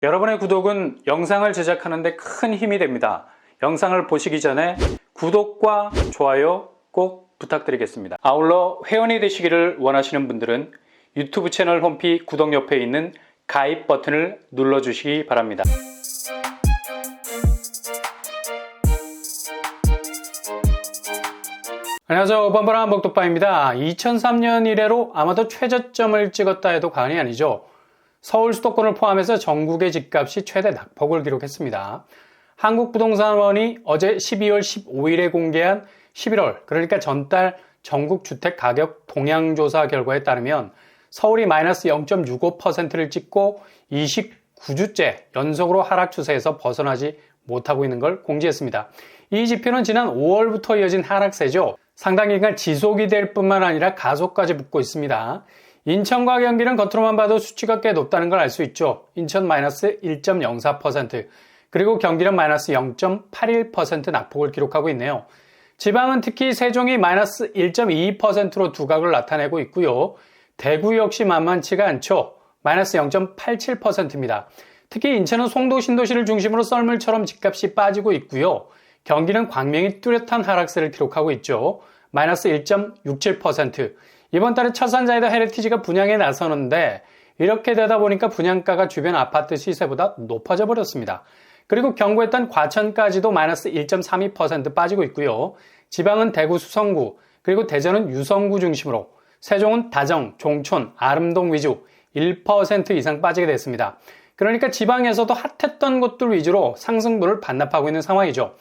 여러분의 구독은 영상을 제작하는 데 큰 힘이 됩니다. 영상을 보시기 전에 구독과 좋아요 꼭 부탁드리겠습니다. 아울러 회원이 되시기를 원하시는 분들은 유튜브 채널 홈피 구독 옆에 있는 가입 버튼을 눌러주시기 바랍니다. 안녕하세요. 뻔뻔한 복독방입니다. 2003년 이래로 아마도 최저점을 찍었다 해도 과언이 아니죠. 서울 수도권을 포함해서 전국의 집값이 최대 낙폭을 기록했습니다. 한국부동산원이 어제 12월 15일에 공개한 11월, 그러니까 전달 전국 주택 가격 동향조사 결과에 따르면 서울이 마이너스 0.65%를 찍고 29주째 연속으로 하락 추세에서 벗어나지 못하고 있는 걸 공지했습니다. 이 지표는 지난 5월부터 이어진 하락세죠. 상당 기간 지속이 될 뿐만 아니라 가속까지 붙고 있습니다. 인천과 경기는 겉으로만 봐도 수치가 꽤 높다는 걸 알 수 있죠. 인천 마이너스 1.04%, 그리고 경기는 마이너스 0.81% 낙폭을 기록하고 있네요. 지방은 특히 세종이 마이너스 1.22%로 두각을 나타내고 있고요. 대구 역시 만만치가 않죠. 마이너스 0.87%입니다. 특히 인천은 송도 신도시를 중심으로 썰물처럼 집값이 빠지고 있고요. 경기는 광명이 뚜렷한 하락세를 기록하고 있죠. 마이너스 1.67%. 이번 달에 철산자이더 헤리티지가 분양에 나서는데 이렇게 되다 보니까 분양가가 주변 아파트 시세보다 높아져 버렸습니다. 그리고 경고했던 과천까지도 마이너스 1.32% 빠지고 있고요. 지방은 대구 수성구, 그리고 대전은 유성구 중심으로, 세종은 다정, 종촌, 아름동 위주 1% 이상 빠지게 됐습니다. 그러니까 지방에서도 핫했던 곳들 위주로 상승분을 반납하고 있는 상황이죠.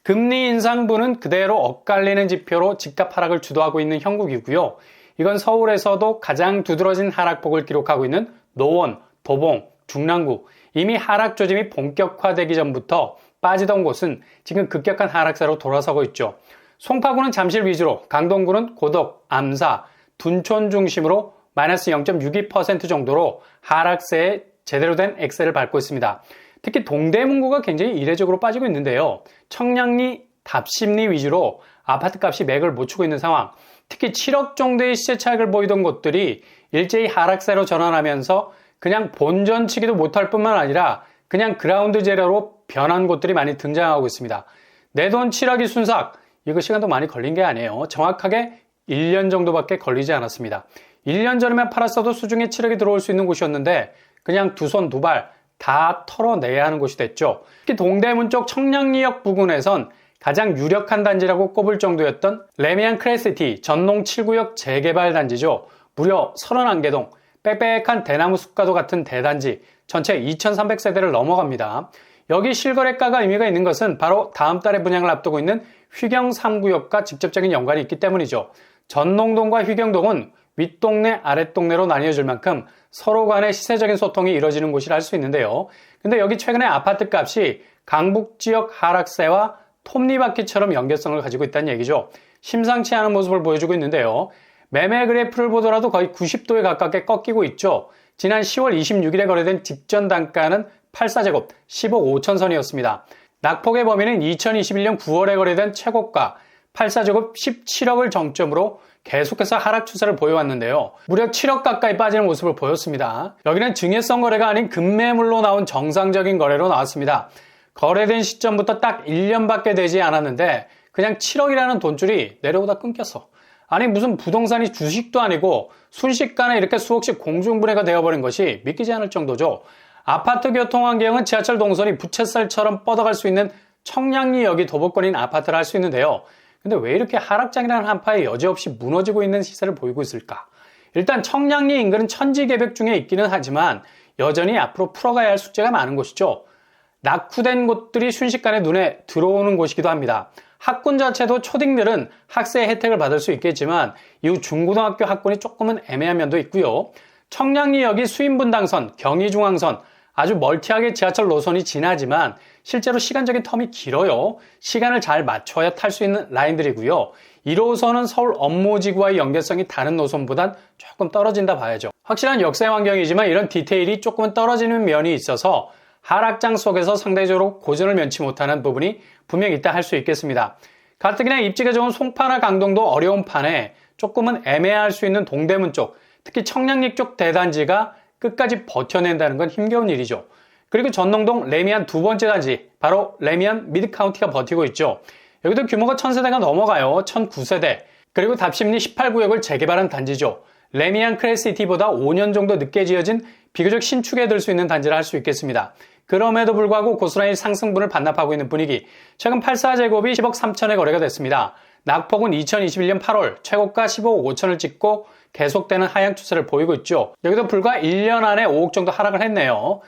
금리 인상분은 그대로 엇갈리는 지표로 집값 하락을 주도하고 있는 형국이고요. 이건 서울에서도 가장 두드러진 하락폭을 기록하고 있는 노원, 도봉, 중랑구, 이미 하락 조짐이 본격화되기 전부터 빠지던 곳은 지금 급격한 하락세로 돌아서고 있죠. 송파구는 잠실 위주로, 강동구는 고덕, 암사, 둔촌 중심으로 마이너스 0.62% 정도로 하락세에 제대로 된 엑셀을 밟고 있습니다. 특히 동대문구가 굉장히 이례적으로 빠지고 있는데요. 청량리, 답심리 위주로 아파트값이 맥을 못 추고 있는 상황. 특히 7억 정도의 시세 차익을 보이던 곳들이 일제히 하락세로 전환하면서 그냥 본전치기도 못할 뿐만 아니라 그냥 그라운드 제로로 변한 곳들이 많이 등장하고 있습니다. 내 돈 7억이 순삭, 이거 시간도 많이 걸린 게 아니에요. 정확하게 1년 정도밖에 걸리지 않았습니다. 1년 전에만 팔았어도 수중에 7억이 들어올 수 있는 곳이었는데 그냥 두 손 두 발 다 털어내야 하는 곳이 됐죠. 특히 동대문 쪽 청량리역 부근에선 가장 유력한 단지라고 꼽을 정도였던 레미안 크레시티 전농 7구역 재개발 단지죠. 무려 31개동, 빽빽한 대나무 숲과도 같은 대단지, 전체 2300세대를 넘어갑니다. 여기 실거래가가 의미가 있는 것은 바로 다음 달에 분양을 앞두고 있는 휘경 3구역과 직접적인 연관이 있기 때문이죠. 전농동과 휘경동은 윗동네, 아랫동네로 나뉘어질 만큼 서로 간의 시세적인 소통이 이루어지는 곳이라 할 수 있는데요. 근데 여기 최근에 아파트 값이 강북 지역 하락세와 톱니바퀴처럼 연계성을 가지고 있다는 얘기죠. 심상치 않은 모습을 보여주고 있는데요. 매매 그래프를 보더라도 거의 90도에 가깝게 꺾이고 있죠. 지난 10월 26일에 거래된 직전 단가는 84제곱 10억 5천 선이었습니다. 낙폭의 범위는 2021년 9월에 거래된 최고가 84제곱 17억을 정점으로 계속해서 하락 추세를 보여왔는데요. 무려 7억 가까이 빠지는 모습을 보였습니다. 여기는 증여성 거래가 아닌 급매물로 나온 정상적인 거래로 나왔습니다. 거래된 시점부터 딱 1년밖에 되지 않았는데 그냥 7억이라는 돈줄이 내려오다 끊겼어. 아니 무슨 부동산이 주식도 아니고 순식간에 이렇게 수억씩 공중분해가 되어버린 것이 믿기지 않을 정도죠. 아파트 교통환경은 지하철 동선이 부채살처럼 뻗어갈 수 있는 청량리역이 도보권인 아파트를 할 수 있는데요. 근데 왜 이렇게 하락장이라는 한파에 여지없이 무너지고 있는 시세를 보이고 있을까? 일단 청량리 인근은 천지개벽 중에 있기는 하지만 여전히 앞으로 풀어가야 할 숙제가 많은 곳이죠. 낙후된 곳들이 순식간에 눈에 들어오는 곳이기도 합니다. 학군 자체도 초딩들은 학세 혜택을 받을 수 있겠지만 이후 중고등학교 학군이 조금은 애매한 면도 있고요. 청량리역이 수인분당선, 경의중앙선, 아주 멀티하게 지하철 노선이 지나지만 실제로 시간적인 텀이 길어요. 시간을 잘 맞춰야 탈 수 있는 라인들이고요. 1호선은 서울 업무지구와의 연계성이 다른 노선보단 조금 떨어진다 봐야죠. 확실한 역세 환경이지만 이런 디테일이 조금은 떨어지는 면이 있어서 하락장 속에서 상대적으로 고전을 면치 못하는 부분이 분명히 있다 할 수 있겠습니다. 가뜩이나 입지가 좋은 송파나 강동도 어려운 판에 조금은 애매할 수 있는 동대문 쪽, 특히 청량리 쪽 대단지가 끝까지 버텨낸다는 건 힘겨운 일이죠. 그리고 전농동 레미안 두 번째 단지, 바로 레미안 미드카운티가 버티고 있죠. 여기도 규모가 1000세대가 넘어가요. 1009세대. 그리고 답심리 18구역을 재개발한 단지죠. 레미안 크레시티보다 5년 정도 늦게 지어진 비교적 신축에 들 수 있는 단지라 할 수 있겠습니다. 그럼에도 불구하고 고스란히 상승분을 반납하고 있는 분위기. 최근 84제곱이 10억 3천에 거래가 됐습니다. 낙폭은 2021년 8월 최고가 15억 5천을 찍고 계속되는 하향 추세를 보이고 있죠. 여기도 불과 1년 안에 5억 정도 하락을 했네요.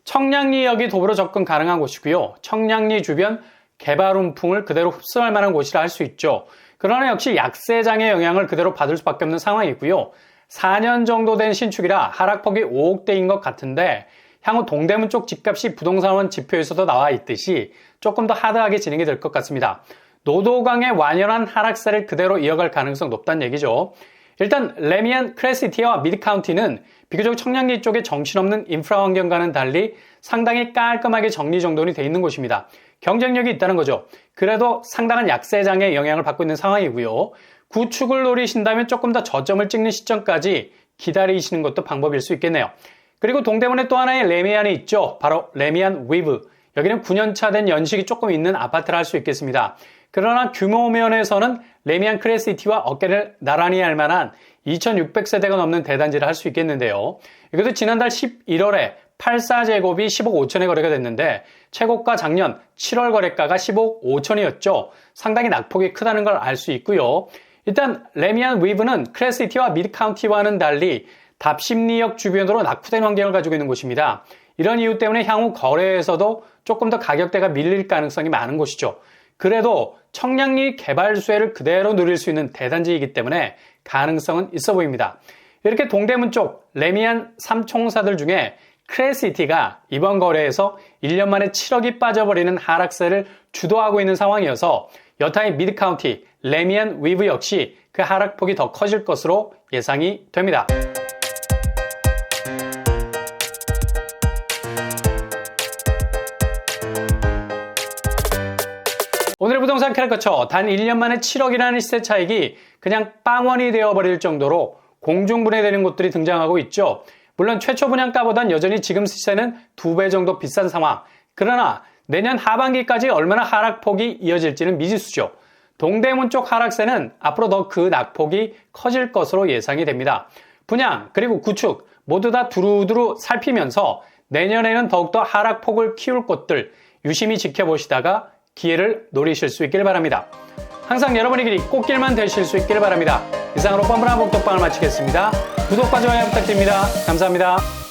청량리역이 도보로 접근 가능한 곳이고요. 청량리 주변 개발 훈풍을 그대로 흡수할 만한 곳이라 할 수 있죠. 그러나 역시 약세장의 영향을 그대로 받을 수밖에 없는 상황이고요. 4년 정도 된 신축이라 하락폭이 5억대인 것 같은데 향후 동대문 쪽 집값이 부동산원 지표에서도 나와 있듯이 조금 더 하드하게 진행이 될 것 같습니다. 노도강의 완연한 하락세를 그대로 이어갈 가능성 높다는 얘기죠. 일단 레미안 크레시티와 미드카운티는 비교적 청량리 쪽의 정신없는 인프라 환경과는 달리 상당히 깔끔하게 정리정돈이 돼 있는 곳입니다. 경쟁력이 있다는 거죠. 그래도 상당한 약세장의 영향을 받고 있는 상황이고요. 구축을 노리신다면 조금 더 저점을 찍는 시점까지 기다리시는 것도 방법일 수 있겠네요. 그리고 동대문에 또 하나의 레미안이 있죠. 바로 레미안 위브. 여기는 9년차 된 연식이 조금 있는 아파트라 할 수 있겠습니다. 그러나 규모 면에서는 레미안 크레시티와 어깨를 나란히 할 만한 2600세대가 넘는 대단지를 할 수 있겠는데요. 이것도 지난달 11월에 84제곱이 10억 5천에 거래가 됐는데 최고가 작년 7월 거래가가 10억 5천이었죠. 상당히 낙폭이 크다는 걸 알 수 있고요. 일단 레미안 위브는 크레시티와 미드카운티와는 달리 답심리역 주변으로 낙후된 환경을 가지고 있는 곳입니다. 이런 이유 때문에 향후 거래에서도 조금 더 가격대가 밀릴 가능성이 많은 곳이죠. 그래도 청량리 개발 수혜를 그대로 누릴 수 있는 대단지이기 때문에 가능성은 있어 보입니다. 이렇게 동대문 쪽 레미안 3총사들 중에 크레시티가 이번 거래에서 1년 만에 7억이 빠져버리는 하락세를 주도하고 있는 상황이어서 여타의 미드카운티, 레미안 위브 역시 그 하락폭이 더 커질 것으로 예상이 됩니다. 오늘의 부동산 캐릭터처 단 1년 만에 7억이라는 시세 차익이 그냥 빵원이 되어버릴 정도로 공중분해되는 곳들이 등장하고 있죠. 물론 최초 분양가보단 여전히 지금 시세는 2배 정도 비싼 상황. 그러나 내년 하반기까지 얼마나 하락폭이 이어질지는 미지수죠. 동대문 쪽 하락세는 앞으로 더 그 낙폭이 커질 것으로 예상이 됩니다. 분양 그리고 구축 모두 다 두루두루 살피면서 내년에는 더욱더 하락폭을 키울 곳들 유심히 지켜보시다가 기회를 노리실 수 있길 바랍니다. 항상 여러분의 길이 꽃길만 되실 수 있길 바랍니다. 이상으로 뻔뻔한 복덕방을 마치겠습니다. 구독과 좋아요 부탁드립니다. 감사합니다.